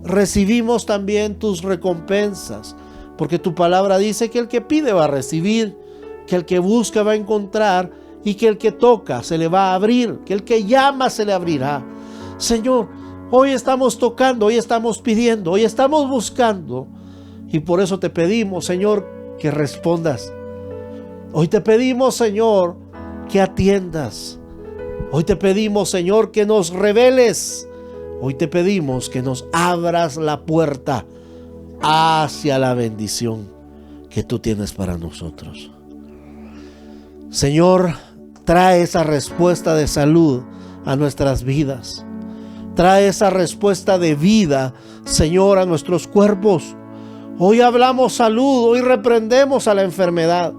recibimos también tus recompensas, porque tu palabra dice que el que pide va a recibir, que el que busca va a encontrar, y que el que toca se le va a abrir, que el que llama se le abrirá. Señor, hoy estamos tocando, hoy estamos pidiendo, hoy estamos buscando, y por eso te pedimos, Señor, que respondas. Hoy te pedimos, Señor, que atiendas. Hoy te pedimos, Señor, que nos reveles. Hoy te pedimos que nos abras la puerta hacia la bendición que tú tienes para nosotros. Señor, trae esa respuesta de salud a nuestras vidas. Trae esa respuesta de vida, Señor, a nuestros cuerpos. Hoy hablamos salud, hoy reprendemos a la enfermedad.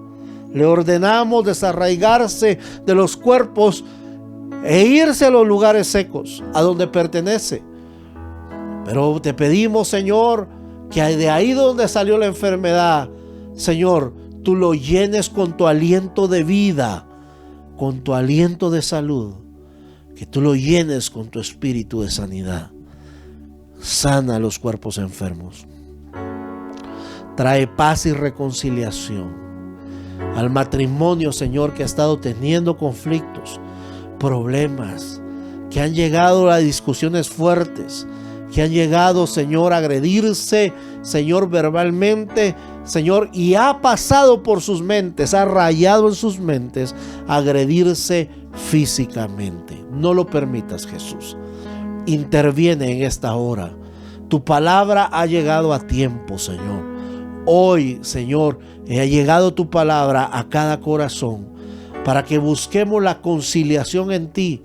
Le ordenamos desarraigarse de los cuerpos e irse a los lugares secos, a donde pertenece. Pero te pedimos, Señor, que de ahí donde salió la enfermedad, Señor, tú lo llenes con tu aliento de vida, con tu aliento de salud, que tú lo llenes con tu espíritu de sanidad. Sana los cuerpos enfermos. Trae paz y reconciliación al matrimonio, Señor, que ha estado teniendo conflictos, problemas, que han llegado a discusiones fuertes, que han llegado, Señor, a agredirse, Señor, verbalmente, Señor, y ha pasado por sus mentes, ha rayado en sus mentes agredirse físicamente. No lo permitas, Jesús. Interviene en esta hora. Tu palabra ha llegado a tiempo, Señor. Hoy, Señor, ha llegado tu palabra a cada corazón. para que busquemos la conciliación en ti,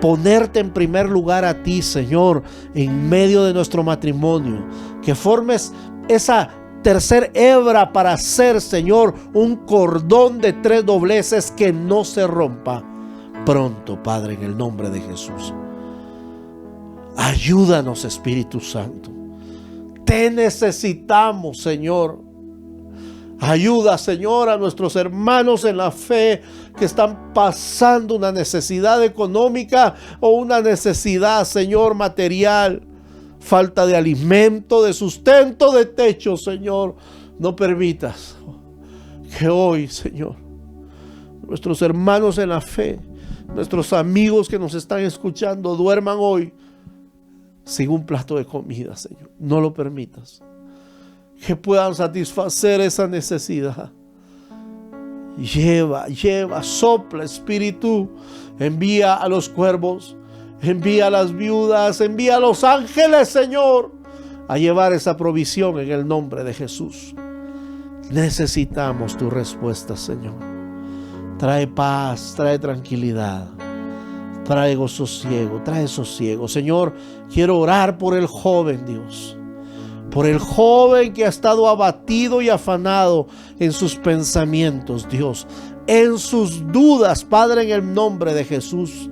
ponerte en primer lugar a ti, Señor, en medio de nuestro matrimonio, que formes esa tercer hebra para hacer, Señor, un cordón de 3 dobleces que no se rompa pronto, Padre, en el nombre de Jesús. Ayúdanos, Espíritu Santo. Te necesitamos, Señor. Ayuda, Señor, a nuestros hermanos en la fe que están pasando una necesidad económica o una necesidad, Señor, material. Falta de alimento, de sustento, de techo, Señor. No permitas que hoy, Señor, nuestros hermanos en la fe, nuestros amigos que nos están escuchando, duerman hoy sin un plato de comida, Señor. No lo permitas. Que puedan satisfacer esa necesidad. Lleva, sopla, Espíritu. Envía a los cuervos, envía a las viudas, envía a los ángeles, Señor, a llevar esa provisión en el nombre de Jesús. Necesitamos tu respuesta, Señor. Trae paz, trae tranquilidad, trae sosiego, trae sosiego. Señor, quiero orar por el joven, Dios. Por el joven que ha estado abatido y afanado en sus pensamientos, Dios. En sus dudas, Padre, en el nombre de Jesús.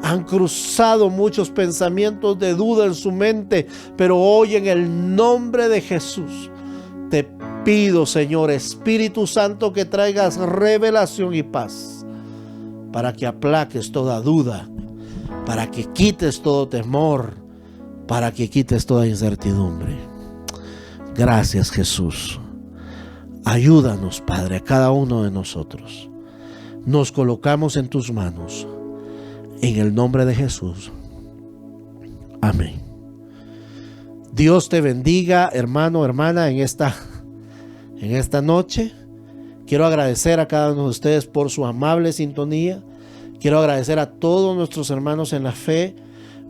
Han cruzado muchos pensamientos de duda en su mente, pero hoy en el nombre de Jesús te pido, Señor, Espíritu Santo, que traigas revelación y paz para que aplaques toda duda, para que quites todo temor, para que quites toda incertidumbre. Gracias, Jesús. Ayúdanos, Padre, a cada uno de nosotros. Nos colocamos en tus manos. En el nombre de Jesús. Amén. Dios te bendiga, hermano, hermana, en esta noche. Quiero agradecer a cada uno de ustedes por su amable sintonía. Quiero agradecer a todos nuestros hermanos en la fe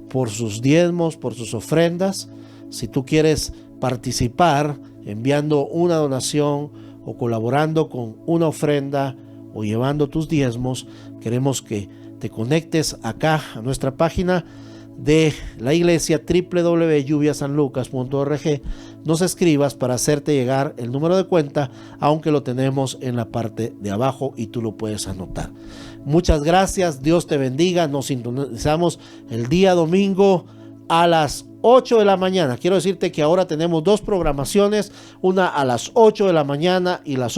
por sus diezmos, por sus ofrendas. Si tú quieres participar enviando una donación o colaborando con una ofrenda o llevando tus diezmos, queremos que te conectes acá a nuestra página de la iglesia www.lluviasanlucas.org. Nos escribas para hacerte llegar el número de cuenta, aunque lo tenemos en la parte de abajo y tú lo puedes anotar. Muchas gracias, Dios te bendiga. Nos sintonizamos el día domingo a las 8 de la mañana. Quiero decirte que ahora tenemos 2 programaciones, una a las 8 de la mañana y la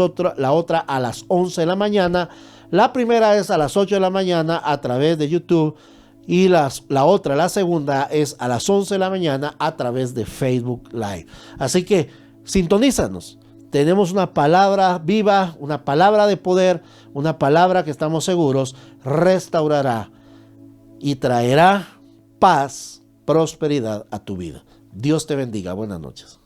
otra a las 11 de la mañana. La primera es a las 8 de la mañana a través de YouTube y la segunda es a las 11 de la mañana a través de Facebook Live. Así que sintonízanos. Tenemos una palabra viva, una palabra de poder, una palabra que estamos seguros restaurará y traerá paz, prosperidad a tu vida. Dios te bendiga. Buenas noches.